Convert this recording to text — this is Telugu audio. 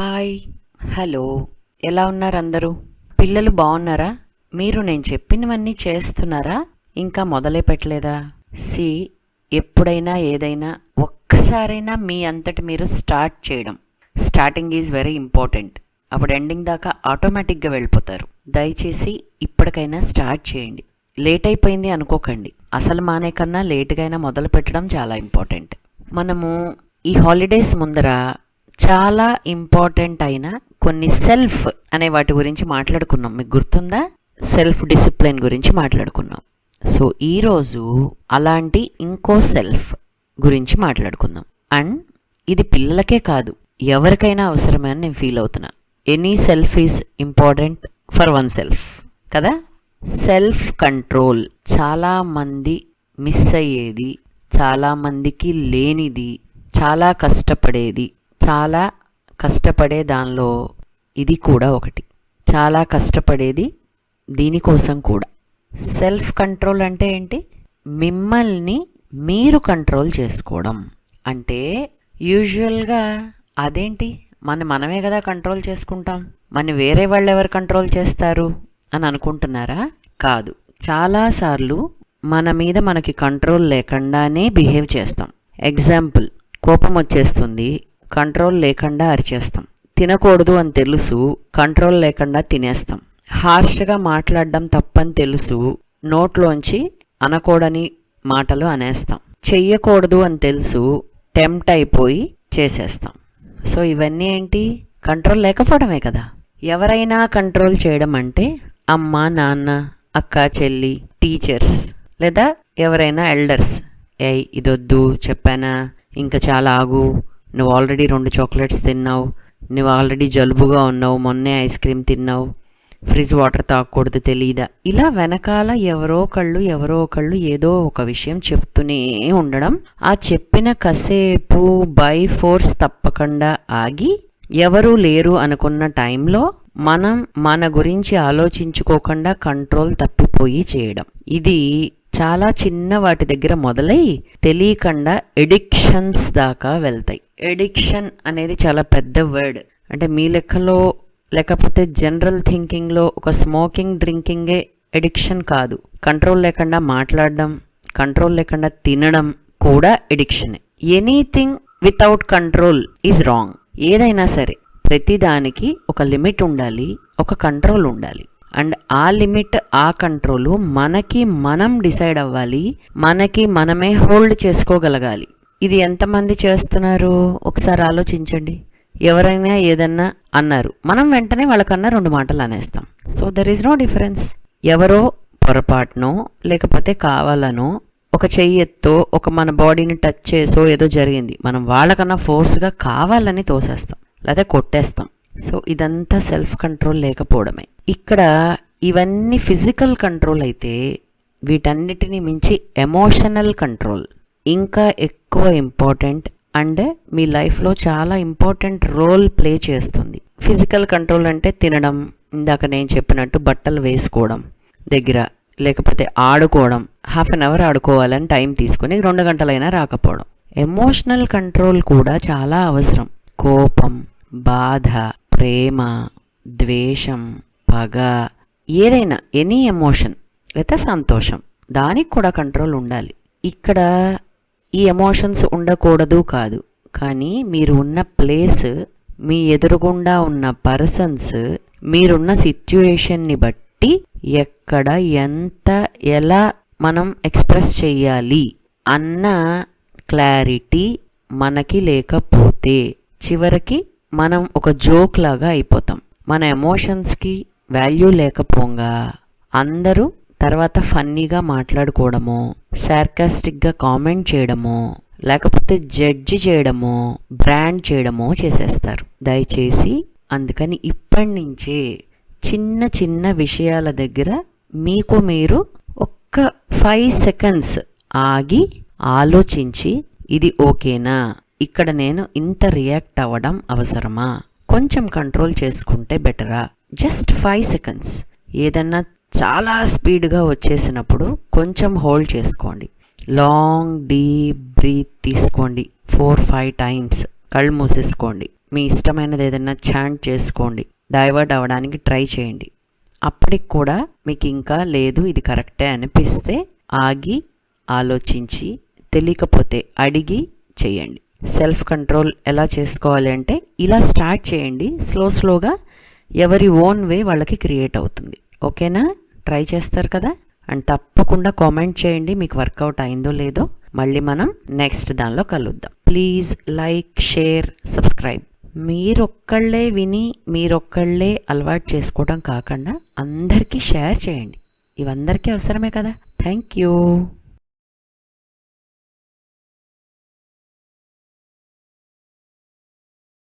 హాయ్, హలో, ఎలా ఉన్నారు అందరూ? పిల్లలు బాగున్నారా? మీరు నేను చెప్పినవన్నీ చేస్తున్నారా? ఇంకా మొదలే పెట్టలేదా? ఎప్పుడైనా ఏదైనా ఒక్కసారైనా మీ అంతటి మీరు స్టార్ట్ చేయడం. Starting is very important. అప్పుడు ఎండింగ్ దాకా ఆటోమేటిక్గా వెళ్ళిపోతారు. దయచేసి ఇప్పటికైనా స్టార్ట్ చేయండి. లేట్ అయిపోయింది అనుకోకండి. అసలు మానే కన్నా లేటుగా అయినా మొదలు పెట్టడం చాలా ఇంపార్టెంట్. మనము ఈ హాలిడేస్ ముందర చాలా ఇంపార్టెంట్ అయిన కొన్ని సెల్ఫ్ అనే వాటి గురించి మాట్లాడుకున్నాం. మీకు గుర్తుందా? సెల్ఫ్ డిసిప్లిన్ గురించి మాట్లాడుకున్నాం. సో ఈరోజు అలాంటి ఇంకో సెల్ఫ్ గురించి మాట్లాడుకుందాం. అండ్ ఇది పిల్లలకే కాదు, ఎవరికైనా అవసరమే అని నేను ఫీల్ అవుతున్నా. Any self is important for one self కదా. సెల్ఫ్ కంట్రోల్ చాలామంది మిస్ అయ్యేది, చాలామందికి లేనిది, చాలా కష్టపడే దానిలో ఇది కూడా ఒకటి. చాలా కష్టపడేది దీనికోసం కూడా. సెల్ఫ్ కంట్రోల్ అంటే ఏంటి? మిమ్మల్ని మీరు కంట్రోల్ చేసుకోవడం. అంటే యూజువల్గా అదేంటి, మనమే కదా కంట్రోల్ చేసుకుంటాం, వేరే వాళ్ళు ఎవరు కంట్రోల్ చేస్తారు అని అనుకుంటున్నారా? కాదు. చాలాసార్లు మన మీద మనకి కంట్రోల్ లేకుండానే బిహేవ్ చేస్తాం. ఎగ్జాంపుల్, కోపం వచ్చేస్తుంది, కంట్రోల్ లేకుండా అరిచేస్తాం. తినకూడదు అని తెలుసు, కంట్రోల్ లేకుండా తినేస్తాం. హార్ష్గా మాట్లాడడం తప్పని తెలుసు, నోట్లోంచి అనకూడని మాటలు అనేస్తాం. చెయ్యకూడదు అని తెలుసు, టెంప్ట్ అయిపోయి చేసేస్తాం. సో ఇవన్నీ ఏంటి? కంట్రోల్ లేకపోవడమే కదా. ఎవరైనా కంట్రోల్ చేయడం అంటే అమ్మ, నాన్న, అక్క, చెల్లి, టీచర్స్, లేదా ఎవరైనా ఎల్డర్స్. ఇదొద్దు చెప్పానా, ఇంకా చాలా ఆగు, నువ్వు ఆల్రెడీ 2 చాక్లెట్స్ తిన్నావు, నువ్వు ఆల్రెడీ జలుబుగా ఉన్నావు, మొన్నే ఐస్ క్రీమ్ తిన్నావు, ఫ్రిడ్జ్ వాటర్ తాగకూడదు తెలీదా? ఇలా వెనకాల ఎవరో ఒకళ్ళు ఏదో ఒక విషయం చెప్తూనే ఉండడం. ఆ చెప్పిన కాసేపు బై ఫోర్స్ తప్పకుండా ఆగి, ఎవరూ లేరు అనుకున్న టైంలో మనం మన గురించి ఆలోచించుకోకుండా కంట్రోల్ తప్పిపోయి చేయడం. ఇది చాలా చిన్న వాటి దగ్గర మొదలై తెలియకుండా ఎడిక్షన్స్ దాకా వెళ్తాయి. ఎడిక్షన్ అనేది చాలా పెద్ద వర్డ్. అంటే మీ లెక్కలో లేకపోతే జనరల్ థింకింగ్లో ఒక స్మోకింగ్, డ్రింకింగే ఎడిక్షన్ కాదు. కంట్రోల్ లేకుండా మాట్లాడడం, కంట్రోల్ లేకుండా తినడం కూడా ఎడిక్షనే. Anything without control is wrong. ఏదైనా సరే ప్రతిదానికి ఒక లిమిట్ ఉండాలి, ఒక కంట్రోల్ ఉండాలి. అండ్ ఆ లిమిట్, ఆ కంట్రోల్ మనకి మనం డిసైడ్ అవ్వాలి, మనకి మనమే హోల్డ్ చేసుకోగలగాలి. ఇది ఎంతమంది చేస్తున్నారు ఒకసారి ఆలోచించండి. ఎవరైనా ఏదన్నా అన్నారు, మనం వెంటనే వాళ్ళకన్నా 2 మాటలు అనేస్తాం. So there is no difference. ఎవరో పొరపాటునో లేకపోతే కావాలనో ఒక చెయ్యెత్తో ఒక మన బాడీని టచ్ చేసో ఏదో జరిగింది, మనం వాళ్ళకన్నా ఫోర్స్గా కావాలని తోసేస్తాం లేదా కొట్టేస్తాం. సో ఇదంతా సెల్ఫ్ కంట్రోల్ లేకపోవడమే. ఇక్కడ ఇవన్నీ ఫిజికల్ కంట్రోల్ అయితే, వీటన్నిటిని మించి ఎమోషనల్ కంట్రోల్ ఇంకా ఎక్కువ ఇంపార్టెంట్ అండ్ మీ లైఫ్లో చాలా ఇంపార్టెంట్ రోల్ ప్లే చేస్తుంది. ఫిజికల్ కంట్రోల్ అంటే తినడం, ఇందాక నేను చెప్పినట్టు బట్టలు వేసుకోవడం దగ్గర, లేకపోతే ఆడుకోవడం, 1/2 అవర్ ఆడుకోవాలని టైం తీసుకుని 2 గంటలైనా రాకపోవడం. ఎమోషనల్ కంట్రోల్ కూడా చాలా అవసరం. కోపం, బాధ, ప్రేమ, ద్వేషం, పగ, ఏదైనా ఎనీ ఎమోషన్ లేదా సంతోషం, దానికి కూడా కంట్రోల్ ఉండాలి. ఇక్కడ ఈ ఎమోషన్స్ ఉండకూడదు కాదు, కానీ మీరు ఉన్న ప్లేస్, మీ ఎదురుగుండా ఉన్న పర్సన్స్, మీరున్న సిచ్యుయేషన్ని బట్టి ఎక్కడ, ఎంత, ఎలా మనం ఎక్స్ప్రెస్ చెయ్యాలి అన్న క్లారిటీ మనకి లేకపోతే చివరికి మనం ఒక జోక్ లాగా అయిపోతాం. మన ఎమోషన్స్కి వాల్యూ లేకపోగా అందరూ తర్వాత ఫన్నీగా మాట్లాడుకోవడమో, సార్కాస్టిక్గా కామెంట్ చేయడమో, లేకపోతే జడ్జి చేయడమో, బ్రాండ్ చేయడమో చేసేస్తారు. దయచేసి అందుకని ఇప్పటి నుంచే చిన్న చిన్న విషయాల దగ్గర మీకు మీరు ఒక్క 5 సెకండ్స్ ఆగి ఆలోచించి, ఇది ఓకేనా, ఇక్కడ నేను ఇంత రియాక్ట్ అవ్వడం అవసరమా, కొంచెం కంట్రోల్ చేసుకుంటే బెటరా, జస్ట్ 5 సెకండ్స్. ఏదన్నా చాలా స్పీడ్గా వచ్చేసినప్పుడు కొంచెం హోల్డ్ చేసుకోండి. లాంగ్ డీప్ బ్రీత్ తీసుకోండి 4-5 టైమ్స్. కళ్ళు మూసేసుకోండి. మీ ఇష్టమైనది ఏదైనా చాంట్ చేసుకోండి, డైవర్ట్ అవ్వడానికి ట్రై చేయండి. అప్పటికి కూడా మీకు ఇంకా లేదు ఇది కరెక్టే అనిపిస్తే ఆగి ఆలోచించి, తెలియకపోతే అడిగి చేయండి. సెల్ఫ్ కంట్రోల్ ఎలా చేసుకోవాలి అంటే ఇలా స్టార్ట్ చేయండి. స్లోగా ఎవరి ఓన్ వే వాళ్ళకి క్రియేట్ అవుతుంది. ఓకేనా? ట్రై చేస్తారు కదా. అండ్ తప్పకుండా కామెంట్ చేయండి మీకు వర్కౌట్ అయిందో లేదో. మళ్ళీ మనం నెక్స్ట్ దానిలో కలుద్దాం. Please like, share, subscribe. మీరొక్కళ్ళే విని మీరొక్కళ్ళే అలవాటు చేసుకోవడం కాకుండా అందరికీ షేర్ చేయండి. ఇవందరికీ అవసరమే కదా. Thank you.